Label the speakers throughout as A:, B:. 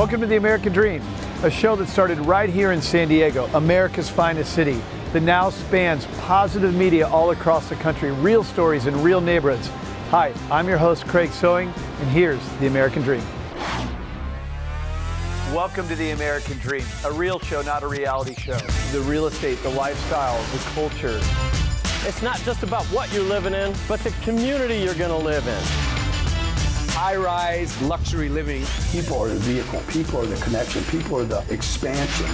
A: Welcome to The American Dream, a show that started right here in San Diego, America's finest city, that now spans positive media all across the country, real stories in real neighborhoods. Hi, I'm your host, Craig Sewing, and here's The American Dream. Welcome to The American Dream, a real show, not a reality show. The real estate, the lifestyle, the culture.
B: It's not just about what you're living in, but the community you're going to live in.
C: High-rise luxury living.
D: People are the vehicle, people are the connection, people are the expansion.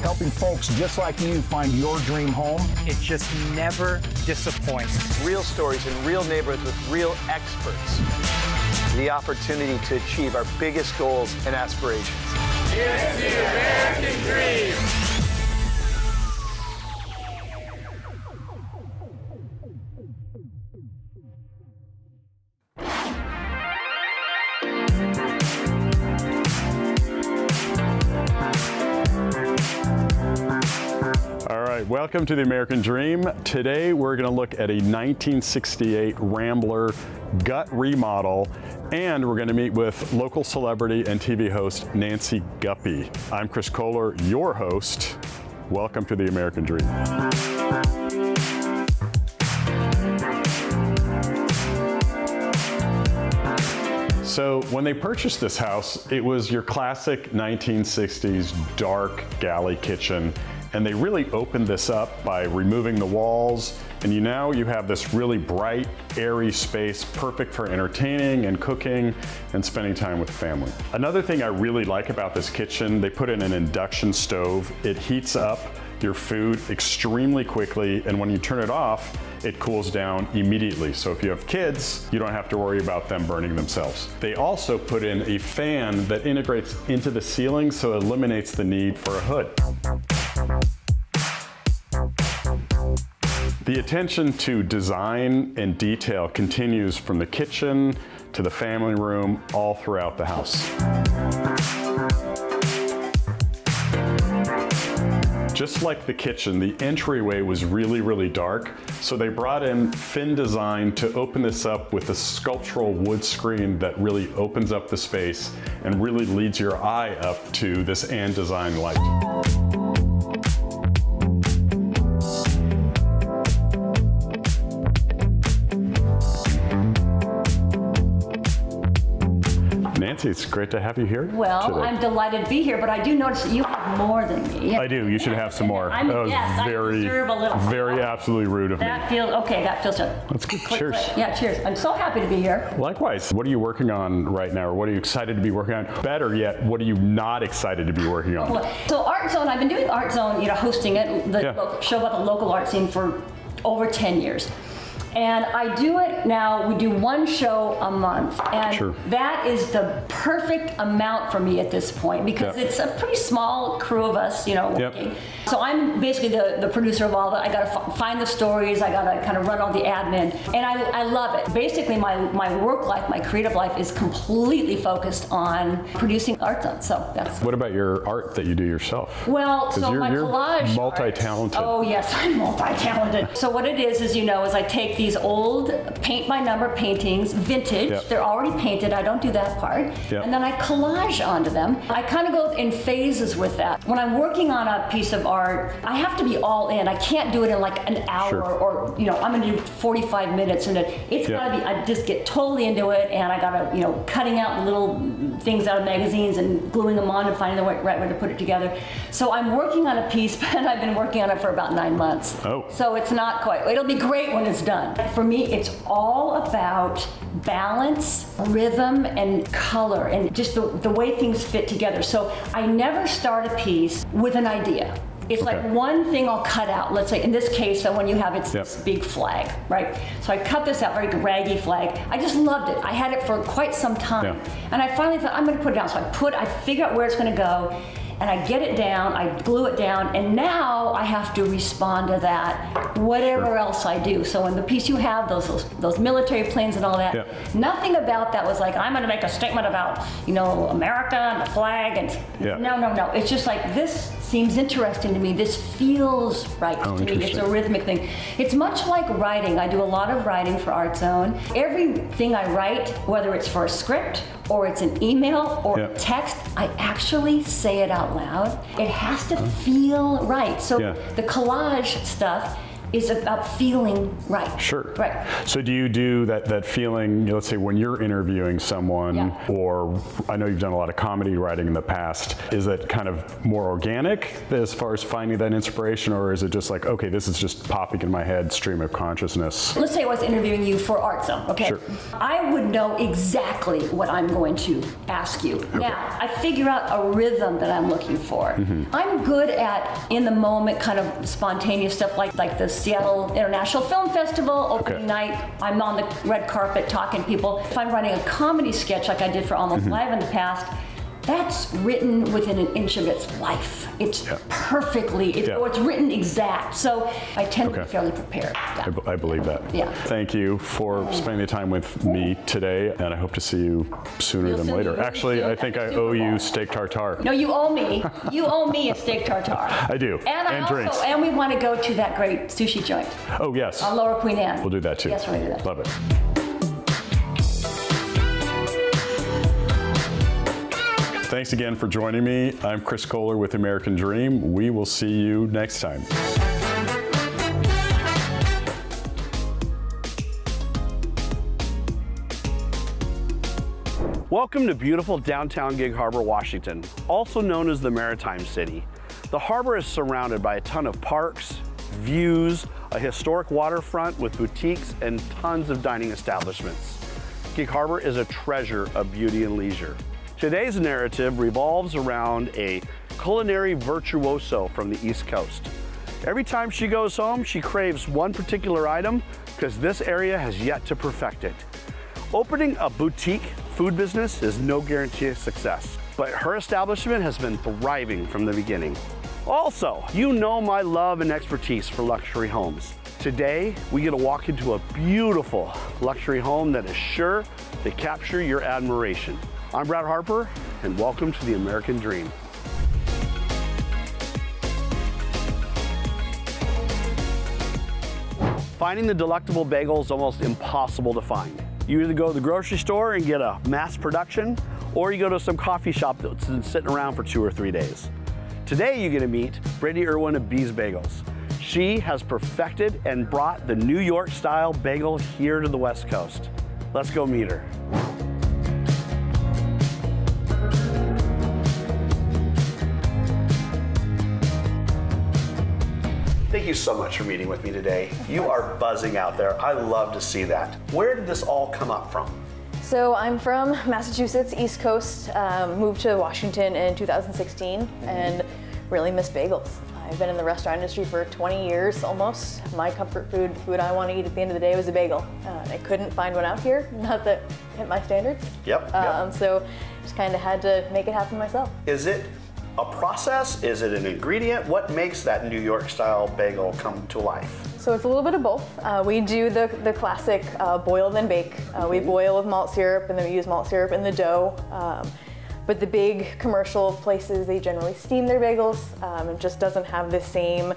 E: Helping folks just like you find your dream home.
F: It just never disappoints.
A: Real stories in real neighborhoods with real experts. The opportunity to achieve our biggest goals and aspirations.
G: Here's the American Dream.
H: Welcome to The American Dream. Today we're going to look at a 1968 Rambler gut remodel, and we're going to meet with local celebrity and TV host Nancy Guppy. I'm Chris Kohler, your host. Welcome to The American Dream. So when they purchased this house, it was your classic 1960s dark galley kitchen. And they really opened this up by removing the walls, and now you have this really bright, airy space, perfect for entertaining and cooking and spending time with family. Another thing I really like about this kitchen, they put in an induction stove. It heats up your food extremely quickly, and when you turn it off, it cools down immediately. So if you have kids, you don't have to worry about them burning themselves. They also put in a fan that integrates into the ceiling, so it eliminates the need for a hood. The attention to design and detail continues from the kitchen to the family room, all throughout the house. Just like the kitchen, the entryway was really dark, so they brought in thin design to open this up with a sculptural wood screen that really opens up the space and really leads your eye up to this and design light. Nancy, it's great to have you here.
I: Well, today. I'm delighted to be here, but I do notice that you have more than me.
H: I do. You should have some more.
I: That was very,
H: very absolutely rude of me.
I: That feels okay. That feels good.
H: That's good. Cheers.
I: Yeah, cheers. I'm so happy to be here.
H: Likewise. What are you working on right now, or what are you excited to be working on? Better yet, what are you not excited to be working on?
I: So Art Zone, I've been doing Art Zone, hosting it, the show about the local art scene for over 10 years. And I do it now, we do one show a month, and that is the perfect amount for me at this point, because it's a pretty small crew of us, working. So I'm basically the producer of all of it. I gotta find the stories, I gotta kind of run all the admin, and I love it. Basically my work life, my creative life is completely focused on producing Art Zone, so that's.
H: What about your art that you do yourself?
I: Well, so my collage
H: you're multi-talented.
I: Oh yes, I'm multi-talented. So what it is I take these old paint-by-number paintings, vintage. They're already painted. I don't do that part. And then I collage onto them. I kind of go in phases with that. When I'm working on a piece of art, I have to be all in. I can't do it in like an hour or, I'm gonna do 45 minutes, and it's gotta be, I just get totally into it, and I gotta, cutting out little things out of magazines and gluing them on and finding the right way to put it together. So I'm working on a piece, but I've been working on it for about 9 months.
H: Oh.
I: So it's not quite, it'll be great when it's done. For me, it's all about balance, rhythm, and color, and just the way things fit together. So I never start a piece with an idea. It's like one thing I'll cut out. Let's say in this case, when you have this big flag, right? So I cut this out, very raggy flag. I just loved it. I had it for quite some time. And I finally thought, I'm gonna put it down. So I figure out where it's gonna go, and I get it down, I glue it down, and now I have to respond to that, whatever else I do. So in the piece you have, those military planes and all that, nothing about that was like, I'm gonna make a statement about, America and the flag, and no. It's just like, this seems interesting to me. This feels right to me. It's a rhythmic thing. It's much like writing. I do a lot of writing for ArtZone. Everything I write, whether it's for a script or it's an email or a text, I actually say it out loud. It has to feel right. So the collage stuff is about feeling right.
H: Sure.
I: Right.
H: So do you do that feeling, let's say when you're interviewing someone, or I know you've done a lot of comedy writing in the past, is that kind of more organic as far as finding that inspiration, or is it just like, okay, this is just popping in my head, stream of consciousness?
I: Let's say I was interviewing you for ArtZone, okay?
H: Sure.
I: I would know exactly what I'm going to ask you. Okay. Now, I figure out a rhythm that I'm looking for. I'm good at, in the moment, kind of spontaneous stuff like the Seattle International Film Festival, opening night. I'm on the red carpet talking to people. If I'm writing a comedy sketch like I did for Almost Live in the past, that's written within an inch of its life. It's perfectly, or it's written exact. So I tend to be fairly prepared.
H: I believe that.
I: Yeah.
H: Thank you for spending the time with me today, and I hope to see you sooner than later. Actually, I think I owe you steak tartare.
I: No, you owe me. You owe me a steak tartare.
H: I do.
I: And
H: drinks.
I: And we want to go to that great sushi joint.
H: Oh, yes.
I: On Lower Queen Anne.
H: We'll do that too.
I: Yes, we're going to do that.
H: Love it. Thanks again for joining me. I'm Chris Kohler with American Dream. We will see you next time.
C: Welcome to beautiful downtown Gig Harbor, Washington, also known as the Maritime City. The harbor is surrounded by a ton of parks, views, a historic waterfront with boutiques, and tons of dining establishments. Gig Harbor is a treasure of beauty and leisure. Today's narrative revolves around a culinary virtuoso from the East Coast. Every time she goes home, she craves one particular item because this area has yet to perfect it. Opening a boutique food business is no guarantee of success, but her establishment has been thriving from the beginning. Also, you know my love and expertise for luxury homes. Today, we get to walk into a beautiful luxury home that is sure to capture your admiration. I'm Brad Harper, and welcome to the American Dream. Finding the delectable bagel is almost impossible to find. You either go to the grocery store and get a mass production, or you go to some coffee shop that's been sitting around for 2 or 3 days. Today, you're gonna meet Brittany Irwin of Bee's Bagels. She has perfected and brought the New York style bagel here to the West Coast. Let's go meet her. Thank you so much for meeting with me today. You are buzzing out there. I love to see that. Where did this all come up from?
J: So I'm from Massachusetts, East Coast, moved to Washington in 2016 and really miss bagels. I've been in the restaurant industry for 20 years almost. My comfort food, the food I want to eat at the end of the day was a bagel. I couldn't find one out here, not that hit my standards.
C: Yep.
J: So just kind of had to make it happen myself.
C: Is it a process? Is it an ingredient? What makes that New York style bagel come to life?
J: So it's a little bit of both. We do the classic boil then bake. We boil with malt syrup and then we use malt syrup in the dough. But the big commercial places, they generally steam their bagels. It just doesn't have the same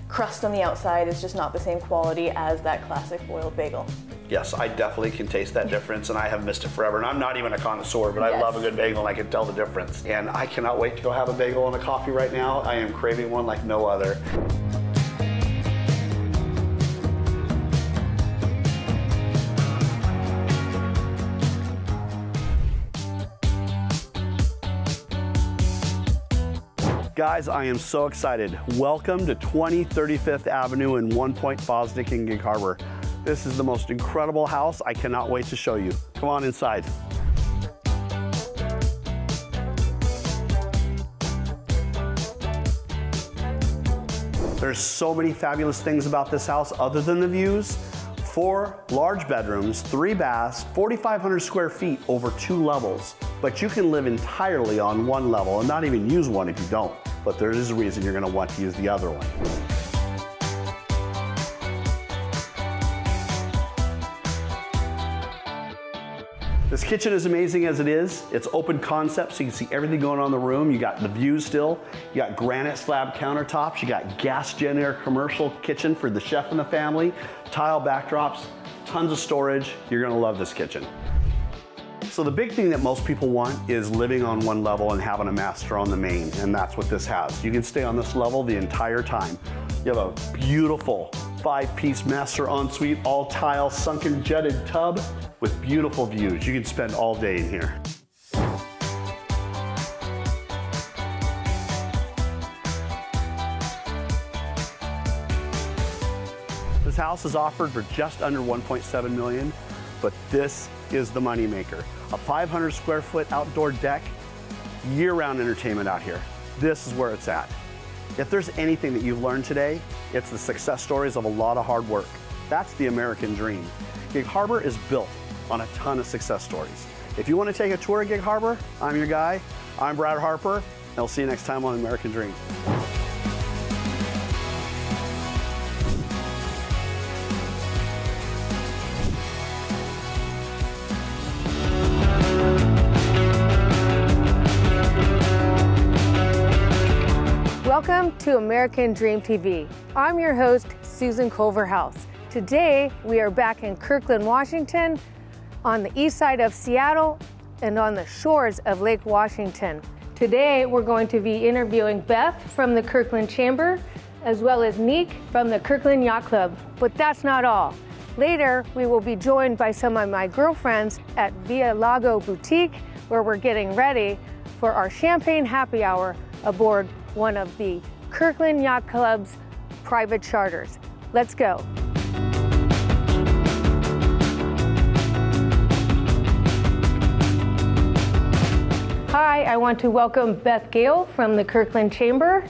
J: crust on the outside. It's just not the same quality as that classic boiled bagel.
C: Yes, I definitely can taste that difference, and I have missed it forever. And I'm not even a connoisseur, but I love a good bagel and I can tell the difference. And I cannot wait to go have a bagel and a coffee right now. I am craving one like no other. Guys, I am so excited. Welcome to 2035th Avenue in 1 Point Fosdick in Gig Harbor. This is the most incredible house. I cannot wait to show you. Come on inside. There's so many fabulous things about this house other than the views. 4 large bedrooms, 3 baths, 4,500 square feet over 2 levels. But you can live entirely on 1 level and not even use one if you don't. But there is a reason you're going to want to use the other one. This kitchen is amazing as it is. It's open concept, so you can see everything going on in the room. You got the views still. You got granite slab countertops. You got gas generator commercial kitchen for the chef and the family. Tile backdrops, tons of storage. You're gonna love this kitchen. So the big thing that most people want is living on one level and having a master on the main, and that's what this has. You can stay on this level the entire time. You have a beautiful 5-piece master ensuite, all tile, sunken jetted tub with beautiful views. You can spend all day in here. This house is offered for just under $1.7 million, but this is the moneymaker. A 500 square foot outdoor deck, year-round entertainment out here. This is where it's at. If there's anything that you've learned today, it's the success stories of a lot of hard work. That's the American dream. Gig Harbor is built on a ton of success stories. If you want to take a tour of Gig Harbor, I'm your guy. I'm Brad Harper, and I'll see you next time on American Dream.
K: Welcome to American Dream TV. I'm your host, Susan Culverhouse. Today, we are back in Kirkland, Washington, on the east side of Seattle and on the shores of Lake Washington. Today, we're going to be interviewing Beth from the Kirkland Chamber, as well as Nick from the Kirkland Yacht Club. But that's not all. Later, we will be joined by some of my girlfriends at Via Lago Boutique, where we're getting ready for our champagne happy hour aboard one of the Kirkland Yacht Club's private charters. Let's go. Hi, I want to welcome Beth Gale from the Kirkland Chamber.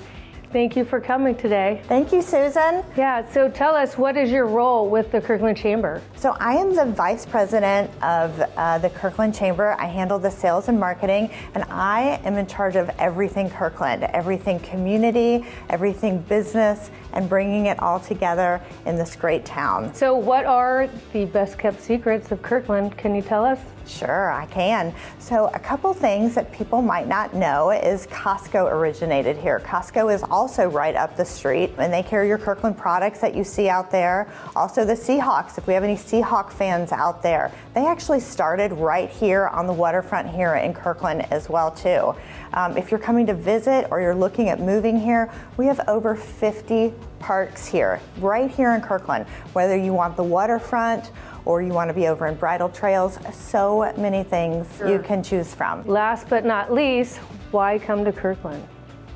K: Thank you for coming today.
L: Thank you, Susan.
K: Yeah, so tell us, what is your role with the Kirkland Chamber?
L: So I am the Vice President of the Kirkland Chamber. I handle the sales and marketing, and I am in charge of everything Kirkland, everything community, everything business, and bringing it all together in this great town.
K: So what are the best kept secrets of Kirkland? Can you tell us?
L: Sure, I can. So a couple things that people might not know is Costco originated here. Costco is also right up the street, and they carry your Kirkland products that you see out there. Also the Seahawks, if we have any Seahawk fans out there. They actually started right here on the waterfront here in Kirkland as well too. If you're coming to visit or you're looking at moving here, we have over 50 parks here, right here in Kirkland. Whether you want the waterfront or you want to be over in Bridle Trails, so many things you can choose from.
K: Last but not least, why come to Kirkland?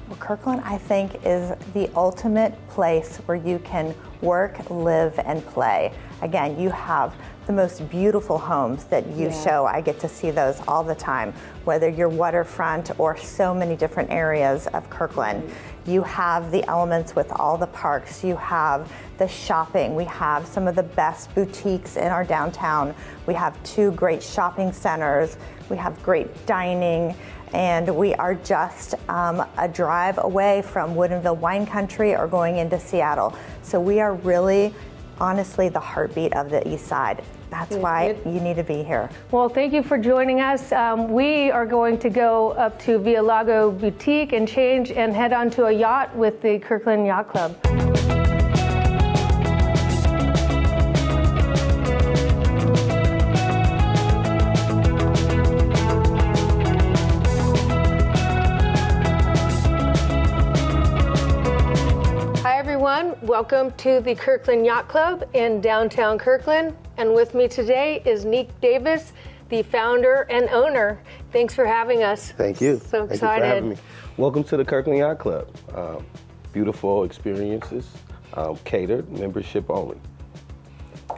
L: Well, Kirkland, I think, is the ultimate place where you can work, live, and play. Again, you have the most beautiful homes that you show. I get to see those all the time, whether you're waterfront or so many different areas of Kirkland. You have the elements with all the parks. You have the shopping. We have some of the best boutiques in our downtown. We have 2 great shopping centers. We have great dining. And we are just a drive away from Woodinville Wine Country or going into Seattle. So we are really, honestly, the heartbeat of the East Side. That's why you need to be here.
K: Well, thank you for joining us. We are going to go up to Via Lago Boutique and change and head on to a yacht with the Kirkland Yacht Club. Welcome to the Kirkland Yacht Club in downtown Kirkland. And with me today is Nick Davis, the founder and owner. Thanks for having us.
M: Thank you.
K: So excited.
M: Thank you for having me. Welcome to the Kirkland Yacht Club. Beautiful experiences, catered, membership only.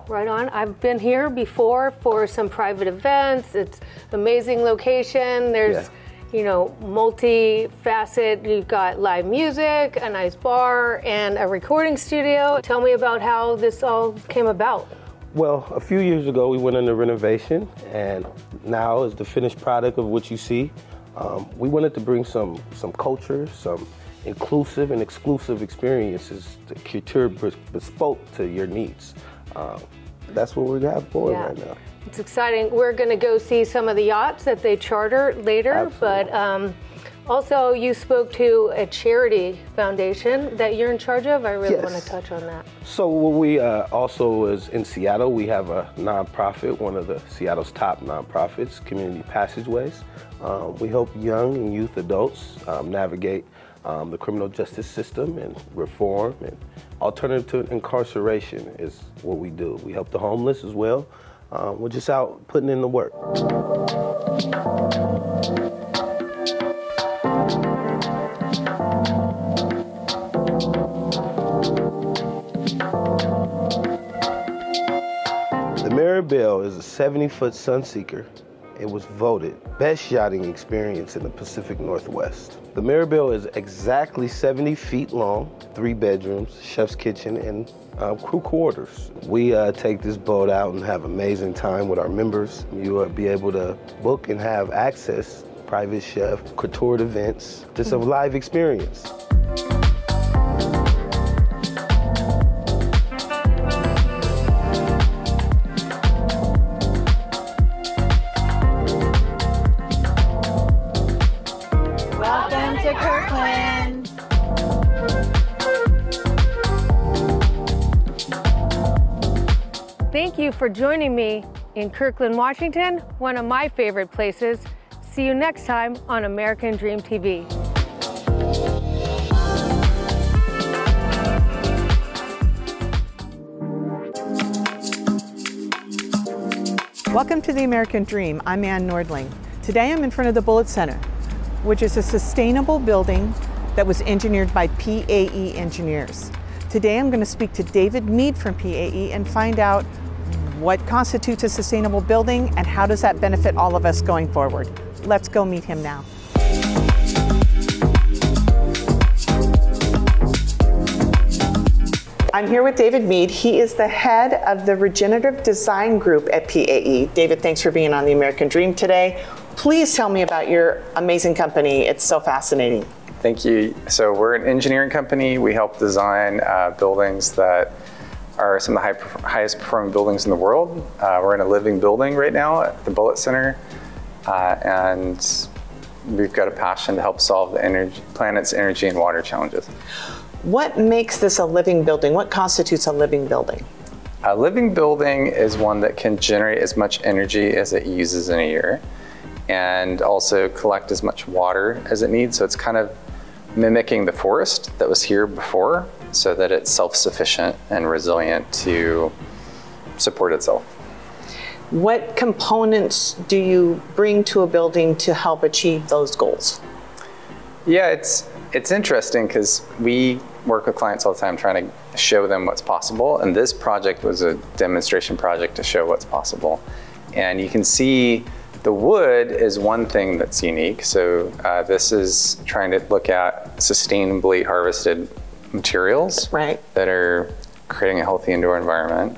K: Right on. I've been here before for some private events. It's amazing location. There's you know, multi-facet. You've got live music, a nice bar, and a recording studio. Tell me about how this all came about.
M: Well, a few years ago, we went into renovation, and now is the finished product of what you see. We wanted to bring some culture, some inclusive and exclusive experiences to cater bespoke to your needs. that's what we have going right now.
K: It's exciting. We're going to go see some of the yachts that they charter later. Absolutely. But also you spoke to a charity foundation that you're in charge of. I really want to touch on that.
M: So we also is in Seattle, we have a nonprofit, one of the Seattle's top nonprofits, Community Passageways. We help young and youth adults navigate the criminal justice system and reform, and alternative to incarceration is what we do. We help the homeless as well. We're just out putting in the work. The Mirabelle is a 70-foot Sunseeker. It was voted best yachting experience in the Pacific Northwest. The Mirabelle is exactly 70 feet long, 3 bedrooms, chef's kitchen, and crew quarters. We take this boat out and have amazing time with our members. You will be able to book and have access, private chef, couture events, just a live experience.
L: Welcome to Kirkland.
K: Thank you for joining me in Kirkland, Washington, one of my favorite places. See you next time on American Dream TV.
N: Welcome to the American Dream. I'm Ann Nordling. Today I'm in front of the Bullitt Center, which is a sustainable building that was engineered by PAE engineers. Today I'm going to speak to David Mead from PAE and find out what constitutes a sustainable building and how does that benefit all of us going forward. Let's go meet him now. I'm here with David Mead. He is the head of the Regenerative Design Group at PAE. David, thanks for being on the American Dream today. Please tell me about your amazing company. It's so fascinating.
O: Thank you. So we're an engineering company. We help design buildings that are some of the highest performing buildings in the world. We're in a living building right now at the Bullitt Center, and we've got a passion to help solve the planet's energy and water challenges.
N: What makes this a living building? What constitutes a living building?
O: A living building is one that can generate as much energy as it uses in a year and also collect as much water as it needs. So it's kind of mimicking the forest that was here before so that it's self-sufficient and resilient to support itself.
N: What components do you bring to a building to help achieve those goals?
O: Yeah, it's interesting because we work with clients all the time trying to show them what's possible, and this project was a demonstration project to show what's possible. And you can see the wood is one thing that's unique. So this is trying to look at sustainably harvested materials that are creating a healthy indoor environment,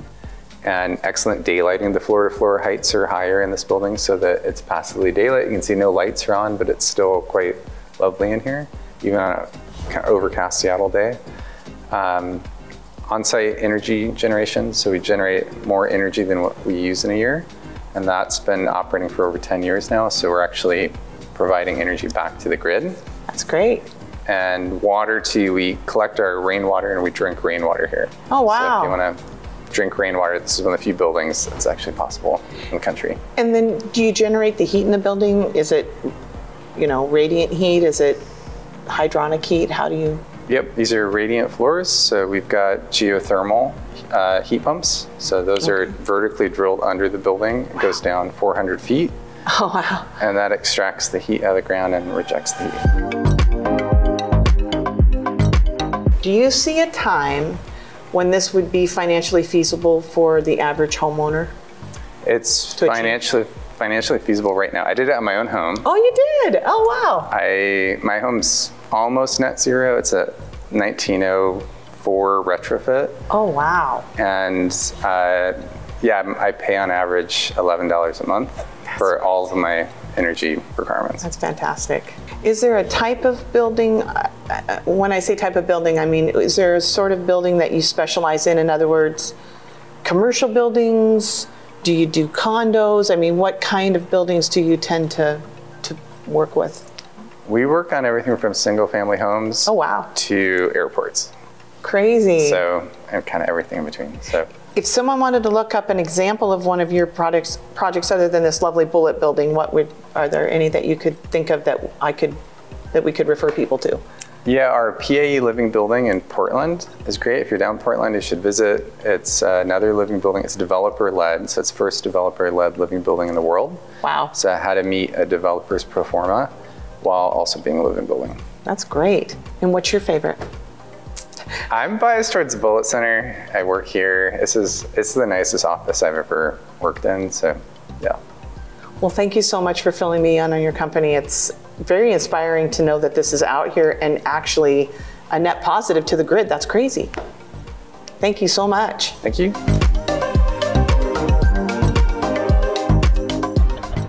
O: and excellent daylighting. The floor-to-floor heights are higher in this building so that it's passively daylight. You can see no lights are on, but it's still quite lovely in here, even on a kind of overcast Seattle day. On-site energy generation, so we generate more energy than what we use in a year, and that's been operating for over 10 years now, so we're actually providing energy back to the grid.
N: That's great.
O: And water too, we collect our rainwater and we drink rainwater here.
N: Oh, wow.
O: So if you want to drink rainwater, this is one of the few buildings that's actually possible in the country.
N: And then do you generate the heat in the building? Is it, radiant heat? Is it hydronic heat? How do you?
O: Yep, these are radiant floors. So we've got geothermal heat pumps. So those are vertically drilled under the building. It goes down 400 feet.
N: Oh, wow.
O: And that extracts the heat out of the ground and rejects the heat.
N: Do you see a time when this would be financially feasible for the average homeowner?
O: It's financially feasible right now. I did it at my own home.
N: Oh, you did? Oh, wow.
O: My home's almost net zero. It's a 1904 retrofit.
N: Oh, wow.
O: And yeah, I pay on average $11 a month for all of my energy requirements.
N: That's fantastic. Is there a type of building, when I say type of building, I mean, is there a sort of building that you specialize in? In other words, commercial buildings? Do you do condos? I mean, what kind of buildings do you tend to work with?
O: We work on everything from single family homes to airports.
N: Crazy.
O: So, and kind of everything in between. So,
N: if someone wanted to look up an example of one of your projects other than this lovely bullet building, are there any that you could think of that we could refer people to?
O: Yeah, our PAE living building in Portland is great. If you're down in Portland, you should visit. It's another living building. It's developer-led, so it's the first developer-led living building in the world.
N: Wow.
O: So how to meet a developer's pro forma while also being a living building.
N: That's great. And what's your favorite?
O: I'm biased towards Bullitt Center. I work here. It's the nicest office I've ever worked in, so yeah.
N: Well, thank you so much for filling me in on your company. It's very inspiring to know that this is out here and actually a net positive to the grid. That's crazy. Thank you so much.
O: Thank you.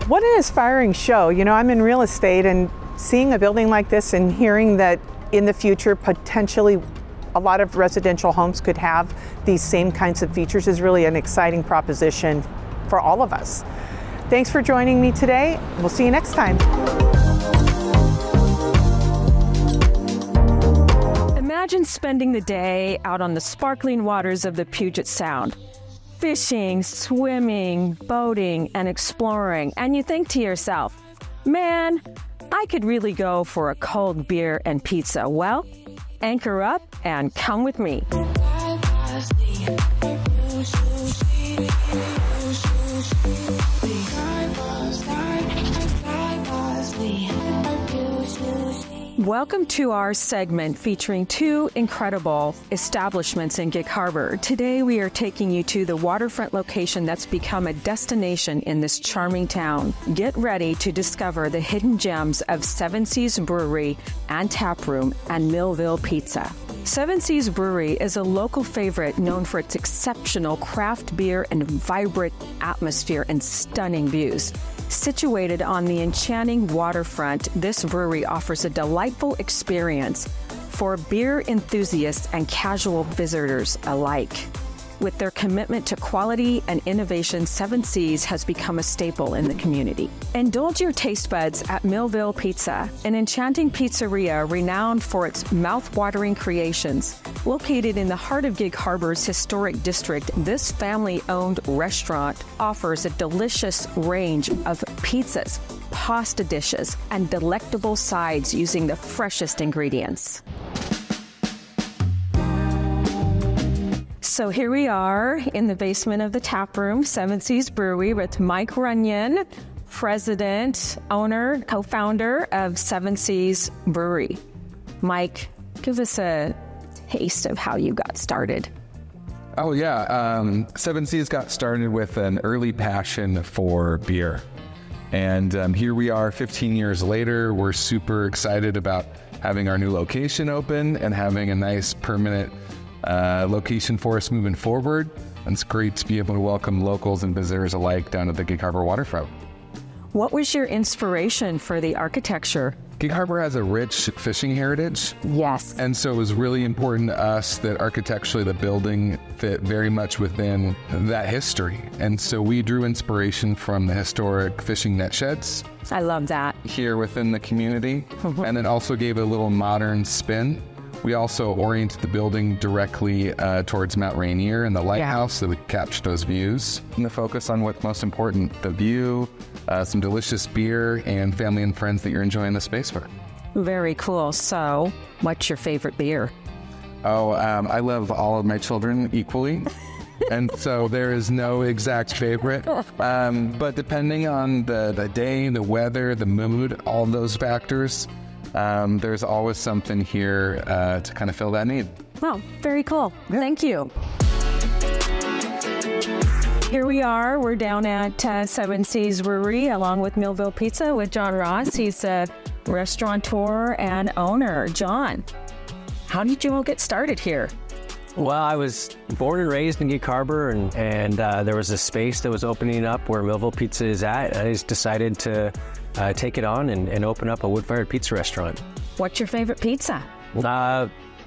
N: What an inspiring show. You know, I'm in real estate, and seeing a building like this and hearing that in the future, potentially a lot of residential homes could have these same kinds of features is really an exciting proposition for all of us. Thanks for joining me today. We'll see you next time.
P: Imagine spending the day out on the sparkling waters of the Puget Sound, fishing, swimming, boating, and exploring, and you think to yourself, man, I could really go for a cold beer and pizza. Well, anchor up and come with me. Welcome to our segment featuring two incredible establishments in Gig Harbor. Today we are taking you to the waterfront location that's become a destination in this charming town. Get ready to discover the hidden gems of Seven Seas Brewery and Tap Room and Millville Pizza. Seven Seas Brewery is a local favorite known for its exceptional craft beer and vibrant atmosphere and stunning views. Situated on the enchanting waterfront, this brewery offers a delightful experience for beer enthusiasts and casual visitors alike. With their commitment to quality and innovation, Seven Seas has become a staple in the community. Indulge your taste buds at Millville Pizza, an enchanting pizzeria renowned for its mouth-watering creations. Located in the heart of Gig Harbor's historic district, this family-owned restaurant offers a delicious range of pizzas, pasta dishes, and delectable sides using the freshest ingredients. So here we are in the basement of the Tap Room, Seven Seas Brewery, with Mike Runyon, president, owner, co-founder of Seven Seas Brewery. Mike, give us a taste of how you got started.
Q: Oh yeah, Seven Seas got started with an early passion for beer. And here we are 15 years later. We're super excited about having our new location open and having a nice permanent location for us moving forward. And it's great to be able to welcome locals and visitors alike down at the Gig Harbor waterfront.
P: What was your inspiration for the architecture?
Q: Gig Harbor has a rich fishing heritage.
P: Yes.
Q: And so it was really important to us that architecturally the building fit very much within that history. And so we drew inspiration from the historic fishing net sheds.
P: I love that.
Q: Here within the community. And then also gave it a little modern spin. We also oriented the building directly towards Mount Rainier and the lighthouse so we could capture those views. And the focus on what's most important, the view, some delicious beer, and family and friends that you're enjoying the space for.
P: Very cool. So, what's your favorite beer?
Q: Oh, I love all of my children equally. And so there is no exact favorite. But depending on the day, the weather, the mood, all those factors, there's always something here to kind of fill that need.
P: Well, very cool. Yeah. Thank you. Here we are. We're down at Seven Seas Brewery along with Millville Pizza with John Ross. He's a restaurateur and owner. John, how did you all get started here?
B: Well, I was born and raised in Gig Harbor, and there was a space that was opening up where Millville Pizza is at. I just decided to take it on and open up a wood-fired pizza restaurant.
P: What's your favorite pizza?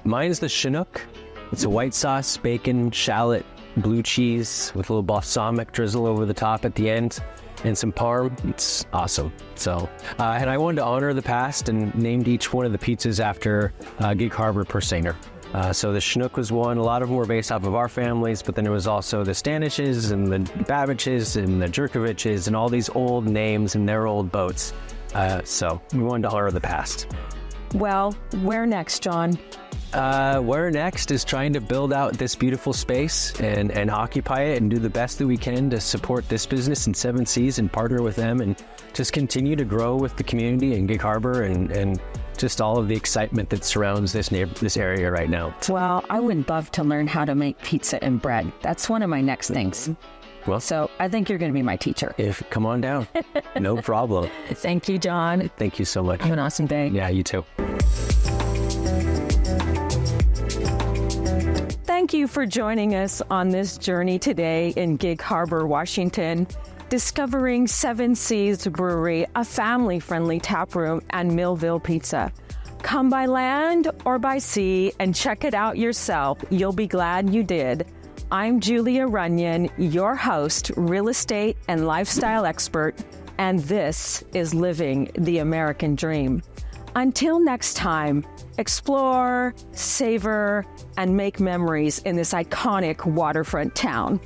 B: Mine's the Chinook. It's a white sauce, bacon, shallot, blue cheese with a little balsamic drizzle over the top at the end, and some parm. It's awesome. So, and I wanted to honor the past and named each one of the pizzas after Gig Harbor Persaner. So the Chinook was one. A lot of them were based off of our families, but then there was also the Stanishes and the Babbiches and the Jerkoviches and all these old names and their old boats. So we wanted to honor the past.
P: Well, where next, John?
B: Where next is trying to build out this beautiful space and occupy it and do the best that we can to support this business in Seven Seas and partner with them and just continue to grow with the community in Gig Harbor and just all of the excitement that surrounds this area right now.
P: Well, I would love to learn how to make pizza and bread. That's one of my next things.
B: Well,
P: so I think you're going to be my teacher.
B: Come on down. No problem.
P: Thank you, John.
B: Thank you so much.
P: Have an awesome day.
B: Yeah, you too.
P: Thank you for joining us on this journey today in Gig Harbor, Washington, discovering Seven Seas Brewery, a family-friendly tap room, and Millville Pizza. Come by land or by sea and check it out yourself. You'll be glad you did. I'm Julia Runyon, your host, real estate and lifestyle expert, and this is Living the American Dream. Until next time, explore, savor, and make memories in this iconic waterfront town.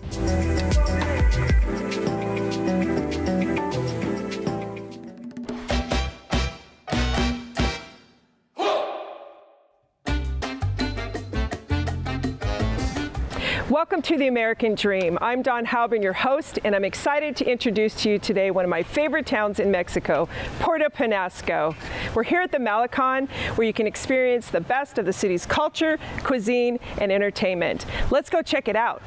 R: Welcome to the American Dream. I'm Dawn Heilbrun, your host, and I'm excited to introduce to you today one of my favorite towns in Mexico, Puerto Penasco. We're here at the Malecon, where you can experience the best of the city's culture, cuisine, and entertainment. Let's go check it out.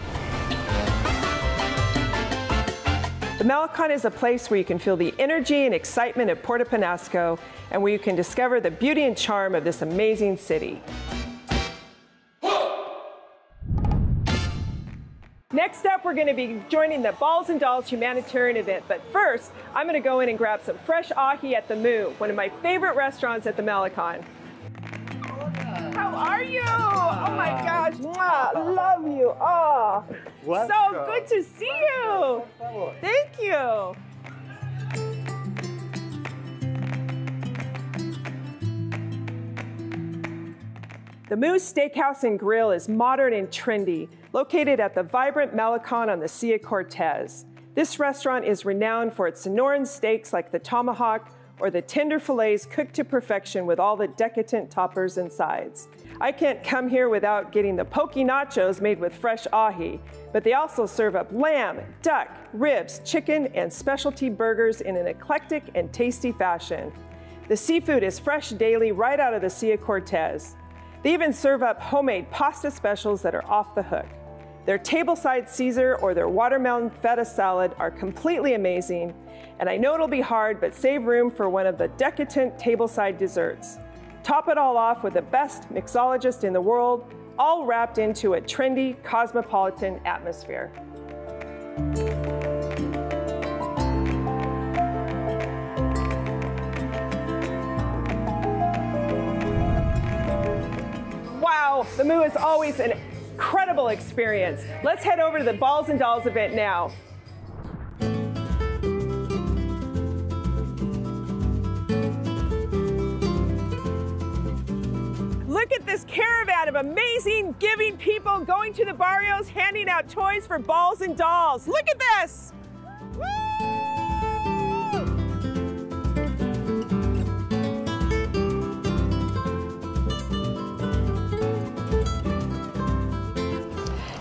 R: The Malecon is a place where you can feel the energy and excitement of Puerto Penasco, and where you can discover the beauty and charm of this amazing city. Next up, we're going to be joining the Balls and Dolls humanitarian event. But first, I'm going to go in and grab some fresh ahi at the Moo, one of my favorite restaurants at the Malecon. How are you? Oh my gosh, mwah, love you. Oh, so good to see you. Thank you. The MOO Steakhouse Grille is modern and trendy, located at the vibrant Malecon on the Sea of Cortez. This restaurant is renowned for its Sonoran steaks like the tomahawk or the tender fillets cooked to perfection with all the decadent toppers and sides. I can't come here without getting the poke nachos made with fresh ahi, but they also serve up lamb, duck, ribs, chicken, and specialty burgers in an eclectic and tasty fashion. The seafood is fresh daily right out of the Sea of Cortez. They even serve up homemade pasta specials that are off the hook. Their tableside Caesar or their watermelon feta salad are completely amazing, and I know it'll be hard, but save room for one of the decadent tableside desserts. Top it all off with the best mixologist in the world, all wrapped into a trendy, cosmopolitan atmosphere. Wow, the Moo is always an incredible experience. Let's head over to the Balls and Dolls event now. Look at this caravan of amazing, giving people going to the barrios, handing out toys for balls and dolls. Look at this! Woo!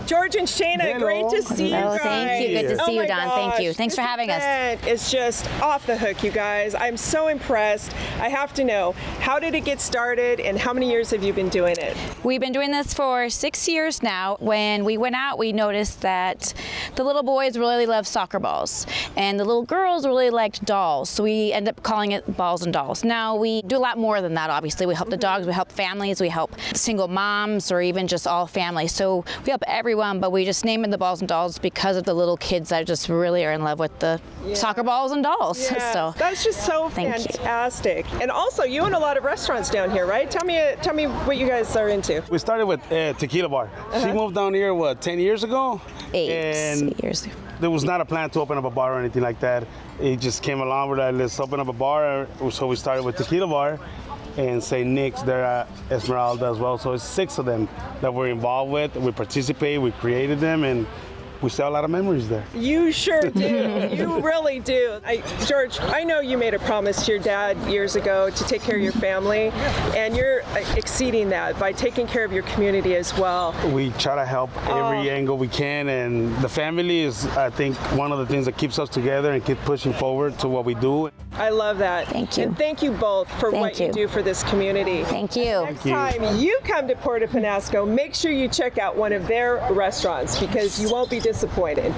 R: George and Shayna, great to see you guys.
S: Thank you. Good to see you, Don. Thank you. Thanks for having us.
R: It's just off the hook, you guys. I'm so impressed. I have to know, how did it get started and how many years have you been doing it?
S: We've been doing this for 6 years now. When we went out, we noticed that the little boys really love soccer balls and the little girls really liked dolls. So we ended up calling it Balls and Dolls. Now we do a lot more than that, obviously. We help the dogs, we help families, we help single moms or even just all families. So we help everyone but we just named it the Balls and Dolls because of the little kids that just really are in love with the soccer balls and dolls.
R: Yes,
S: So
R: that's just so fantastic. And also, you own a lot of restaurants down here, right? Tell me what you guys are into.
T: We started with Tequila Bar. She moved down here, what, 10 years ago?
S: 8 years ago.
T: There was not a plan to open up a bar or anything like that. It just came along with that, let's open up a bar. So we started with Tequila Bar and St. Nick's, they're at Esmeralda as well. So it's 6 of them that we're involved with. We participate, we created them, and we sell a lot of memories there.
R: You sure do. You really do. George, I know you made a promise to your dad years ago to take care of your family, and you're exceeding that by taking care of your community as well.
T: We try to help every angle we can, and the family is, I think, one of the things that keeps us together and keep pushing forward to what we do.
R: I love that.
S: Thank you.
R: And thank you both for what you do for this community.
S: Thank you.
R: Next time you come to Puerto Penasco, make sure you check out one of their restaurants because you won't be disappointed.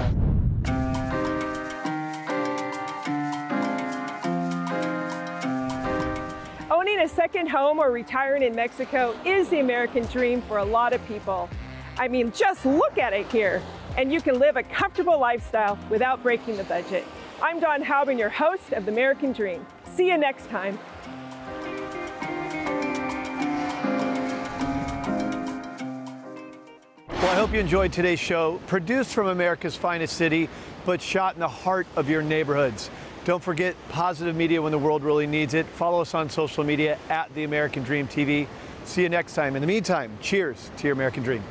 R: Owning a second home or retiring in Mexico is the American dream for a lot of people. I mean, just look at it here. And you can live a comfortable lifestyle without breaking the budget. I'm Dawn Heilbrun, your host of The American Dream. See you next time.
A: Well, I hope you enjoyed today's show, produced from America's finest city, but shot in the heart of your neighborhoods. Don't forget positive media when the world really needs it. Follow us on social media at The American Dream TV. See you next time. In the meantime, cheers to your American dream.